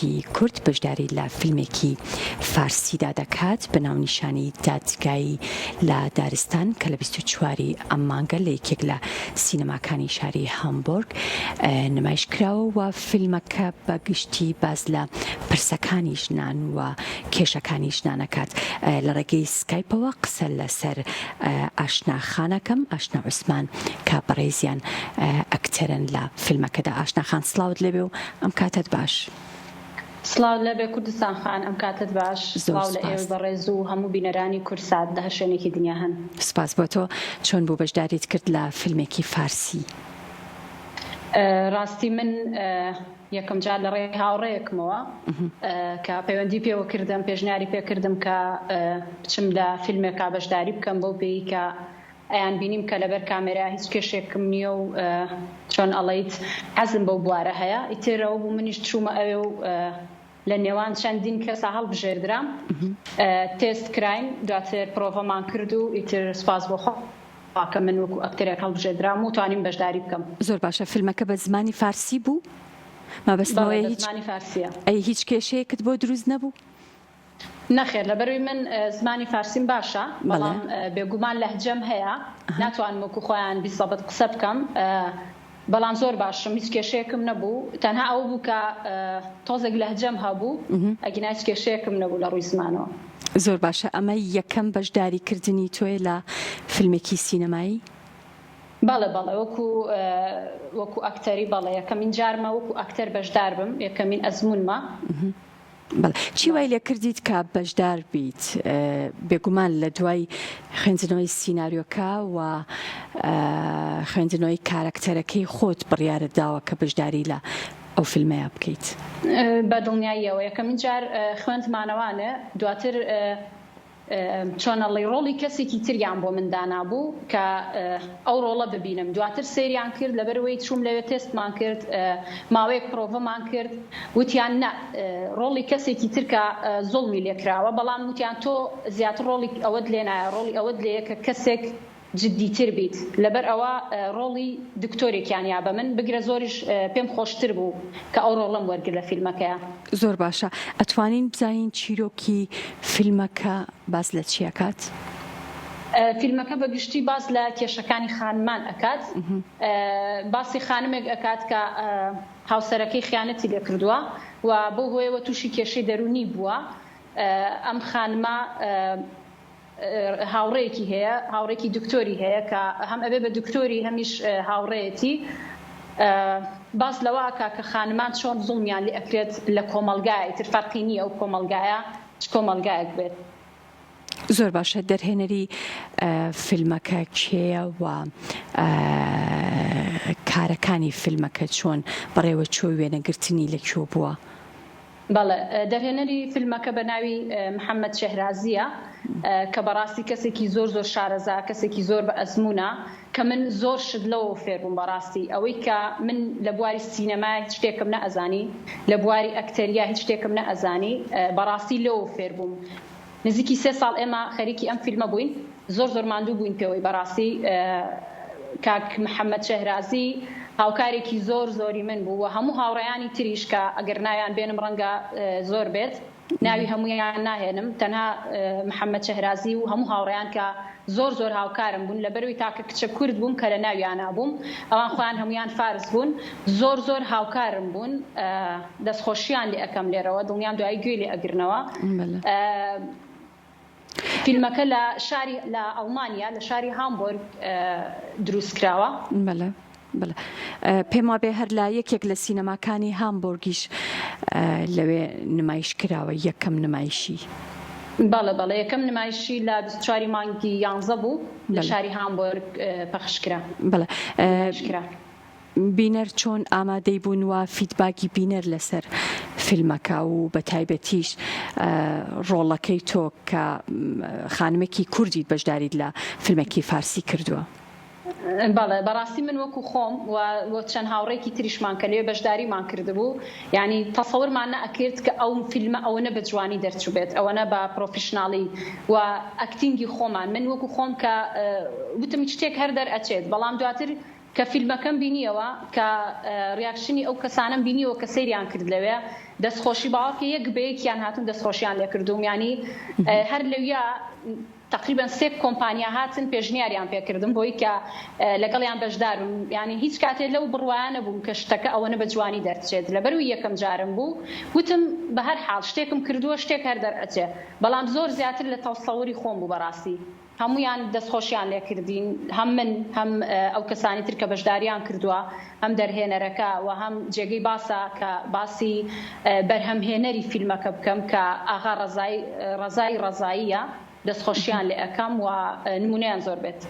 فیلمێکی کورد بەشداری لە فیلمێکی فارسیدا دەکات بە ناونیشانی دادگای لە دارستان کە لە 24 ئەم مانگە لە یەکێک لە سینەماکانی شاری هامبورگ نمایش کراوە و فیلمەکە بە گشتی باز لە پرسەکانی ژنان و کێشەکانی ژنانەکات. لە ڕێگەی سکایپەوە قسە لەسەر ئاشنا خانەکەم ئاشنا عوسمان کە بەڕێزیان ئەکتەرن لە فیلمەکەدا. ئاشنا خان سڵاوت لێبێ و ئەم کاتت باش. سڵاو لەبێ کوردستان خان، ئەم کاتت باش. سڵاو لە ئێوە بەڕێز و هەموو بینەرانی کورسات لە هەر شوێنێکی دنیا هەن. سپاس بۆ تۆ. چۆن بوو بەشداریت کرد لە فیلمێکی فارسی؟ ڕاستی من یەکەم جار لە ڕێی هاوڕێیەکمەوە کە پەیوەندی پێوە کردم، پێشنیاری پێکردم کە بچم لە فیلمێکا بەشداری بکەم بەو پێی کە ئەیان بینیم کە لەبەر کامێرا هیچ کێشێکم نییە و چۆن ئەڵیت حەزم بەو بوارە هەیە. ئیترەوە بوو منیش چوومە ئەوێ و لە نێوان چەندین کەسە هەڵبژێردرام، تێست کراین، دواتر پرۆڤەمان کرد و ئیتر سپاس بۆ خۆکە من وەکو ئەکتەرێک هەڵبژێردرام و توانیم بەشداری بکەم. زۆر باشە. فیلمەکە بە زمانی فارسی بوو؟ مەبەستەوەی زمانی فارسیە. ئەی هیچ کێشەیەکت بۆ دروست نەبوو؟ نەخێر، لەبەروی من زمانی فارسیم باشە، بەڵام بێگومان لەهجەم هەیە، ناتوانم وەکو خۆیان بیسەبەت قسە بکەم، بەڵام زۆر باشم، هیچ کێشەیەکم نەبوو. تەنها ئەو بوو کە تۆزێک لەهجەم هەبوو، ئەگینا هیچ کێشەیەکم نەبوو لە ڕووی زمانەوە. زۆر باشە. ئەمە یەکەم بەشداریکردنی تۆیە لە فیلمێکی سینەمایی؟ بەڵێ بەڵێ، وەکو ئەکتەری بەڵێ یەکەمین جارمە وەکو ئەکتەر بەشدار بم، یەکەمین ئەزمونمە. چی وای لێ کردیت کە بەشدار بیت؟ بێگومان لە دوای خوێندنەوەی سیناریۆکە و خوێندنەوەی کارەکتەرەکەی خۆت بڕیارت داوە کە بەشداری لە ئەو فیلمەیە بکەیت؟ بە دڵنیاییەوە یەکەمین جار خوێندمانەوانە، دواتر چۆنەڵی ڕۆڵی کەسێکی تریان بۆ من دانابوو کە ئەو ڕۆڵە ببینم. دواتر سێریان کرد، لەبەرەوەی چووم لەوێ تێستمان کرد، ماوەیەک پرۆڤەمان کرد، وتیان نە ڕۆڵی کەسێکی ترکە زوڵمی لێکراوە، بەڵام وتیان تۆ زیاتر ڕۆڵی ئەوەت لێ نایە، ڕۆڵی ئەوەت لێیە کە کەسێک جددیتر بیت. لەبەر ئەوە ڕۆڵی دکتۆرێکیان یا بە من بگرە، زۆریش پێم خۆشتر بوو کە ئەو ڕۆڵم وەرگر لە فیلمەکەیە. زۆر باشە. ئەتوانین بزانین چیرۆکی فیلمەکە باز لە چی ئەکات؟ فیلمەکە بە گشتی باز لە کێشەکانی خانمان ئەکات، باسی خانمێک ئەکات کە هاوسەرەکەی خیانەتی لێ کردووە و بۆ هۆیەوە تووشی کێشەی دەرونی بووە. ئەم خانمە هاوڕێکی هەیە، هاوڕێکی دکتۆری هەیە کە هەم ئەبێ بە دکتۆری هەمیش هاوڕێتی. باز لەوەکە کە خانمان چۆن زوڵمیان لێ ئەکرێت لە کۆمەلگای تر، فەرقی نییە ئەو کۆمەلگایە چ کۆمەلگایەک بێت. زۆر باشە. دەرهێنەری فیلمەکە کێیە و کارەکانی فیلمەکە چۆن بەڕێوە چۆ وێنەگرتنی لەکوێ بووە؟ بەڵێ، دەرهێنەری فیلمەکە بە ناوی محەممەد شەهرازیە کە بەڕاستی کەسێکی زۆر زۆر شارەزا، کەسێکی زۆر بە ئەزمونە، کە من زۆر شت لەوە فێر بووم. بەڕاستی ئەوەی کە من لە بواری سینەمای هیچ شتێکم نەئەزانی، لە بواری ئەکتەریا هیچ شتێکم نەئەزانی، بەڕاستی لەوە فێر بووم. نزیکی 3 ساڵ ئێمە خەریکی ئەم فیلمە بووین، زۆر زۆر ماندوو بووین پێوەی. بەڕاستی کاک محەممەد شەهرازی هاوکارێکی زۆر زۆری من بوو و هەموو هاوڕێیانی تریش کە ئەگەر ناویان بێنم ڕەنگە زۆر بێت، ناوی هەموویان ناهێنم، تەنها محەممەد شەهرازی و هەموو هاوڕێیان کە زۆر زۆر هاوکارم بوون، لەبەروی تاکە کچە کورد بووم کە لە ناویان نابووم، ئەوان خۆیان هەمویان فارس بوون، زۆر زۆر هاوکارم بوون، دەستخۆشییان لێ ئەەکەم لێرەوە، دڵنیان دوای گوێ لێ ئەگرنەوە. فیلمەکە لە شاری لە ئەڵمانیا لە شاری هامبورگ دروست کراوە. پێم وابێ هەر لە یەکێک لە سینەماکانی هامبورگیش لەوێ نمایش کراوە یەکەم نمایشی. بەڵێ، یەکەم نمایشی لە 24 مانگی 11 بوو لە شاری هامبورگ پەخشکرا. بینەر چۆن ئامادەی بوون و فیدباکی بینەر لەسەر فیلمەکە و بە تایبەتیش ڕۆڵەکەی تۆ کە خانمێکی کوردیت بەشداریت لە فیلمێکی فارسی کردووە؟ بەڵێ، بەڕاستی من وەکو خۆم و چەند هاوڕێکی تریشمان کە لێ بەشداریمان کردبوو، یعنی تەسەورمان نەئەکرد کە ئەو فیلمە ئەوەنە بە جوانی دەرچوو بێت، ئەوەنە بە پرۆفیشناڵی و ئەکتینگی خۆمان. من وەکو خۆم کە وتم شتێک هەر دەرئەچێت، بەڵام دواتر کە فیلمەکەم بینیەوە کە ریاکشنی ئەو کەسانم بینیەوە کە سەیریان کرد لەوێ دەستخۆشی باوەڕکە یەک بەیەکیان هاتون دەستخۆشیان لێ کردوم ینی هەر لەویا تقریبا 3 کۆمپانیا هاتن پێشنیاریان پێکردم بۆی کە لەگەڵیان بەشدارم ینی هیچ کاتێ لەو بڕوایانە بووم کە شتەکە ئەوەنە بە جوانی دەرچێت لەبەروی یەکەم جارم بوو وتم بە هەر حاڵ شتێکم کردووە شتێک هەر دەرئەچێ بەڵام زۆر زیاتر لە تەسەووری خۆم بوو بەڕاستی هەمویان دەستخۆشیان لێ کردین هەم من هەم ئەو کەسانی تر کە بەشداریان کردووە هەم دەرهێنەرەکە و هەم جێگەی باسە کە باسی بەرهەمهێنەری فیلمەکە بکەم کە ئاغا ڕەزاییە دەستخۆشیان لێ ئەەکەم و نمونەیان زۆر بێت.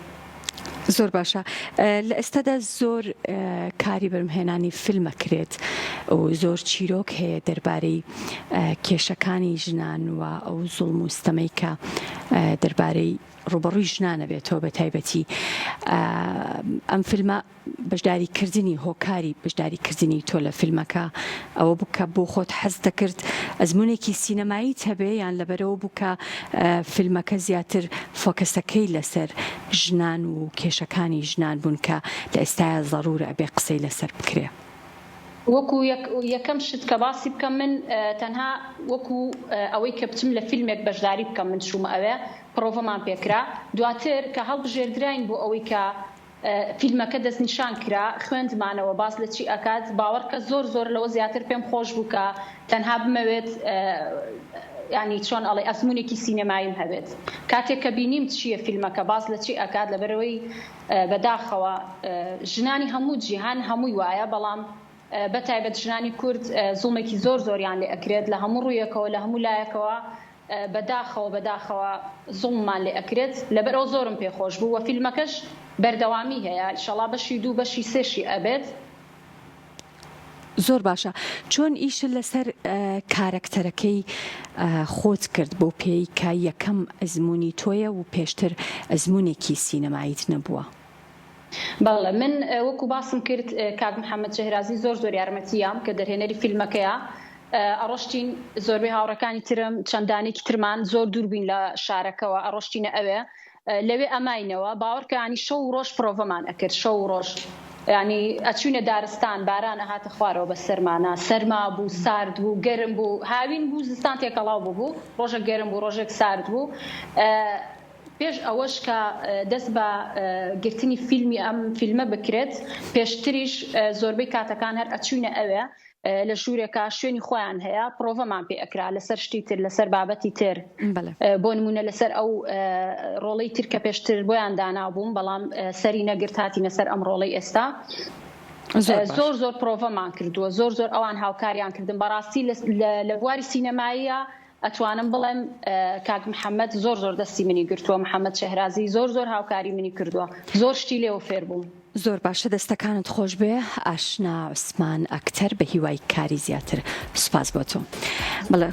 زۆر باشە لە ئێستادا زۆر کاری بەرهەمهێنانی فیلمە کرێت و زۆر چیرۆک هەیە دەربارەی کێشەکانی ژنان و ئەو زوڵم و ستەمەی کە دەربارەی ڕوبەڕووی ژنانە بێتەوە بە تایبەتی ئەم فیلمە بەشداریکردنی هۆکاری بەشداریکردنی تۆ لە فیلمەکە ئەوە بووکە بۆ خۆت حەز دەکرد ئەزمونێکی سینەمایی هەبێ یان لەبەرەوە بووکە فیلمەکە زیاتر فۆکەسەکەی لەسەر ژنان و کێشەکانی ژنان بوون کە لە ئێستاە ضرورە ئەبێ قسەی لەسەر بکرێ. وەکو یەکەم شت کە باسی بکەم من تەنها وەکو ئەوەی کە بچم لە فیلمێک بەشداری بکەم من شومە ئەوێ پرۆڤەمان پێکرا دواتر کە هەڵبژێردراین بۆ ئەوەی کە فیلمەکە دەستنیشان کرا خوێندمانەوە باس لە چی ئەکات باوەڕکە زۆر لەوە زیاتر پێم خۆش بوو کە تەنها بمەوێت ینی چۆن ئەڵێ ئەزمونێکی سینەمایم هەبێت کاتێک کە بینیم چییە فیلمەکە باس لە چی ئەکات لەبەرەوەی بەداخەوە ژنانی هەموو جیهان هەمووی وایە بەڵام بەتایبەت ژنانی کورد زوڵمێکی زۆریان لێ ئەکرێت لە هەموو ڕوویەکەوە لە هەموو لایەکەوە بەداخەوە زوڵمان لێ ئەکرێت لەبەرەوە زۆرم پێخۆش بوو و فیلمەکەش بەردەوامی هەیە ئینشەڵا بەشی 2 بەشی 3 ئەبێت. زۆر باشە چۆن ئیشت لەسەر کارەکتەرەکەی خۆت کرد بۆ پێی کە یەکەم ئەزمموی تۆیە و پێشتر ئەزمونێکی سینەماییت نەبووە؟ بەڵێ من وەکو باسم کرد کاک محەممەد شەهرازی زۆر یارمەتیام کە دەرهێنەری فیلمەکەیە ئەڕۆشتین زۆربەی هاوڕەکانی ترم چەندانێکی ترمان زۆر دووربین لە شارەکەەوە ئەڕۆشتینە ئەوێ لەوێ ئەماینەوە باوەڕکانی شەو و ڕۆژ پرۆڤەمان ئەکرد شەو و ڕۆژ ینی ئەچوونە دارستان باران ئەهاتە خوارەوە بە سەرمانە سەرما بوو سارد بوو گەرم بوو هاوین بوو زستان تێکەڵاو بوو ڕۆژێک گەرم بوو ڕۆژێک سارد بوو پێش ئەوەش کە دەست بە گرتنی فیلمی ئەم فیلمە بکرێت پێشتریش زۆربەی کاتەکان هەر ئەچوونە ئەوێ لە ژوورێکە شوێنی خۆیان هەیە پرۆڤەمان پێ ئەکرا لەسەر شتی تر لەسەر بابەتی تر بۆ نمونە لەسەر ئەو ڕۆڵەی تر کە پێشتر بۆیان دانابووم بەڵام سەری نەگرت هاتینە سەر ئەم ڕۆڵەی ئێستا زۆر پرۆڤەمان کردووە زۆر ئەوان هاوکاریان کردن بەڕاستی لە بواری سینەماییە ئەتوانم بڵێم کاک محەممەد زۆر دەستی منی گرتووە محەممەد شەهرازی زۆر هاوکاری منی کردووە زۆر شتی لێوە فێر بووم. زۆر باشە دەستەکانت خۆش بێ ئاشنا عوسمان ئەکتەر بە هیوای کاری زیاتر سوپاس بۆ تۆ. بەڵێ